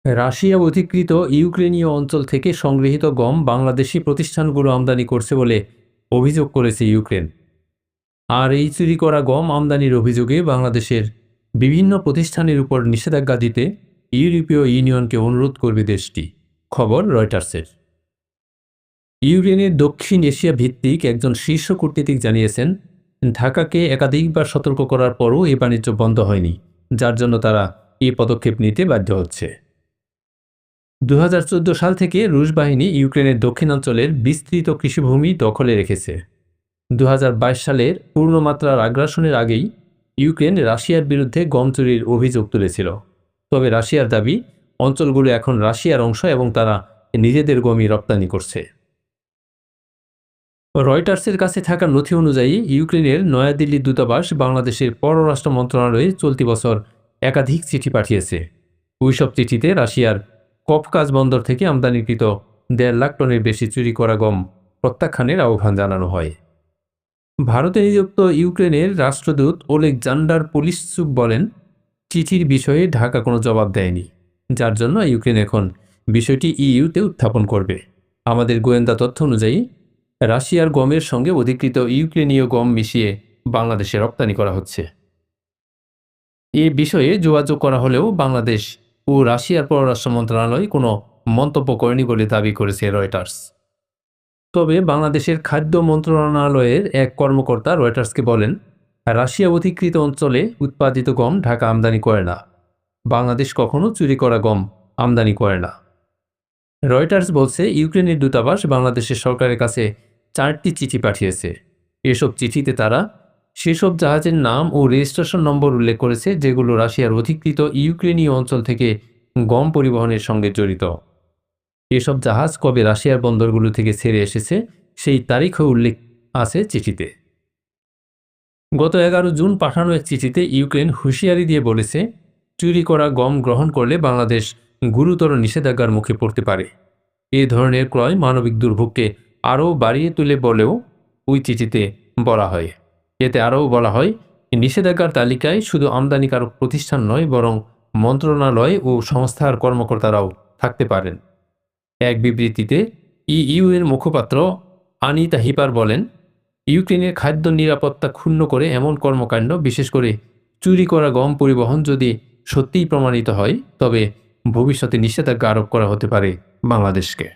Russia অধিকৃত ইউক্রেনীয় অঞ্চল থেকে সংগৃহীত গম বাংলাদেশি প্রতিষ্ঠানগুলো আমদানি করছে বলে অভিযোগ করেছে ইউক্রেন। আর এই চুরি করা গম আমদানির অভিযোগে বাংলাদেশের বিভিন্ন প্রতিষ্ঠানের উপর নিষেধাজ্ঞা দিতে ইউরোপীয় ইউনিয়নকে অনুরোধ করবে দেশটি। খবর রয়টার্সের। ইউক্রেনের দক্ষিণ এশিয়া ভিত্তিক একজন শীর্ষ কূটনীতিক জানিয়েছেন, ঢাকাকে একাধিকবার সতর্ক করার পরও এ বাণিজ্য বন্ধ হয়নি, যার জন্য তারা এই পদক্ষেপ নিতে বাধ্য হচ্ছে। 2014 সাল থেকে রুশ বাহিনী ইউক্রেনের দক্ষিণাঞ্চলের বিস্তৃত কৃষিভূমি দখলে রেখেছে। 2022 সালের পূর্ণমাত্রার আগ্রাসনের আগেই ইউক্রেন রাশিয়ার বিরুদ্ধে গম চুরির অভিযোগ তুলেছিল। তবে রাশিয়ার দাবি, অঞ্চলগুলো এখন রাশিয়ার অংশ এবং তারা নিজেদের গমই রপ্তানি করছে। রয়টার্সের কাছে থাকা নথি অনুযায়ী ইউক্রেনের নয়াদিল্লি দূতাবাস বাংলাদেশের পররাষ্ট্র মন্ত্রণালয়ে চলতি বছর একাধিক চিঠি পাঠিয়েছে। ওইসব চিঠিতে রাশিয়ার কফকাজ বন্দর থেকে আমদানিকৃত 1.5 লাখ টনের বেশি চুরি করা গম প্রত্যাখ্যানের আহ্বান জানানো হয়। ভারতে নিযুক্ত ইউক্রেনের রাষ্ট্রদূত ওলেকজান্ডার পোলিশচুক বলেন, চিঠির বিষয়ে ঢাকা কোনো জবাব দেয়নি, যার জন্য ইউক্রেন এখন বিষয়টি ইইউতে উত্থাপন করবে। আমাদের গোয়েন্দা তথ্য অনুযায়ী রাশিয়ার গমের সঙ্গে অধিকৃত ইউক্রেনীয় গম মিশিয়ে বাংলাদেশে রপ্তানি করা হচ্ছে। এ বিষয়ে যোগাযোগ করা হলেও বাংলাদেশ ও রাশিয়ার পররাষ্ট্র মন্ত্রণালয় কোনো মন্তব্য করেনি বলে দাবি করেছে রয়টার্স। তবে বাংলাদেশের খাদ্য মন্ত্রণালয়ের এক কর্মকর্তা রয়টার্সকে বলেন, রাশিয়া অধিকৃত অঞ্চলে উৎপাদিত গম ঢাকা আমদানি করে না। বাংলাদেশ কখনো চুরি করা গম আমদানি করে না। রয়টার্স বলছে, ইউক্রেনের দূতাবাস বাংলাদেশের সরকারের কাছে 4টি চিঠি পাঠিয়েছে। এসব চিঠিতে তারা সেসব জাহাজের নাম ও রেজিস্ট্রেশন নম্বর উল্লেখ করেছে যেগুলো রাশিয়ার অধিকৃত ইউক্রেনীয় অঞ্চল থেকে গম পরিবহনের সঙ্গে জড়িত। এসব জাহাজ কবে রাশিয়ার বন্দরগুলো থেকে ছেড়ে এসেছে সেই তারিখও উল্লেখ আছে চিঠিতে। গত 11 জুন পাঠানো এক চিঠিতে ইউক্রেন হুঁশিয়ারি দিয়ে বলেছে, চুরি করা গম গ্রহণ করলে বাংলাদেশ গুরুতর নিষেধাজ্ঞার মুখে পড়তে পারে। এ ধরনের ক্রয় মানবিক দুর্ভোগকে আরও বাড়িয়ে তুলে বলেও ওই চিঠিতে বলা হয়। এতে আরও বলা হয়, নিষেধাজ্ঞার তালিকায় শুধু আমদানিকারক প্রতিষ্ঠান নয়, বরং মন্ত্রণালয় ও সংস্থার কর্মকর্তারাও থাকতে পারেন। এক বিবৃতিতে ইইউ এর মুখপাত্র আনিতা হিপার বলেন, ইউক্রেনের খাদ্য নিরাপত্তা ক্ষুণ্ণ করে এমন কর্মকাণ্ড, বিশেষ করে চুরি করা গম পরিবহন, যদি সত্যিই প্রমাণিত হয় তবে ভবিষ্যতে নিষেধাজ্ঞা আরোপ করা হতে পারে বাংলাদেশকে।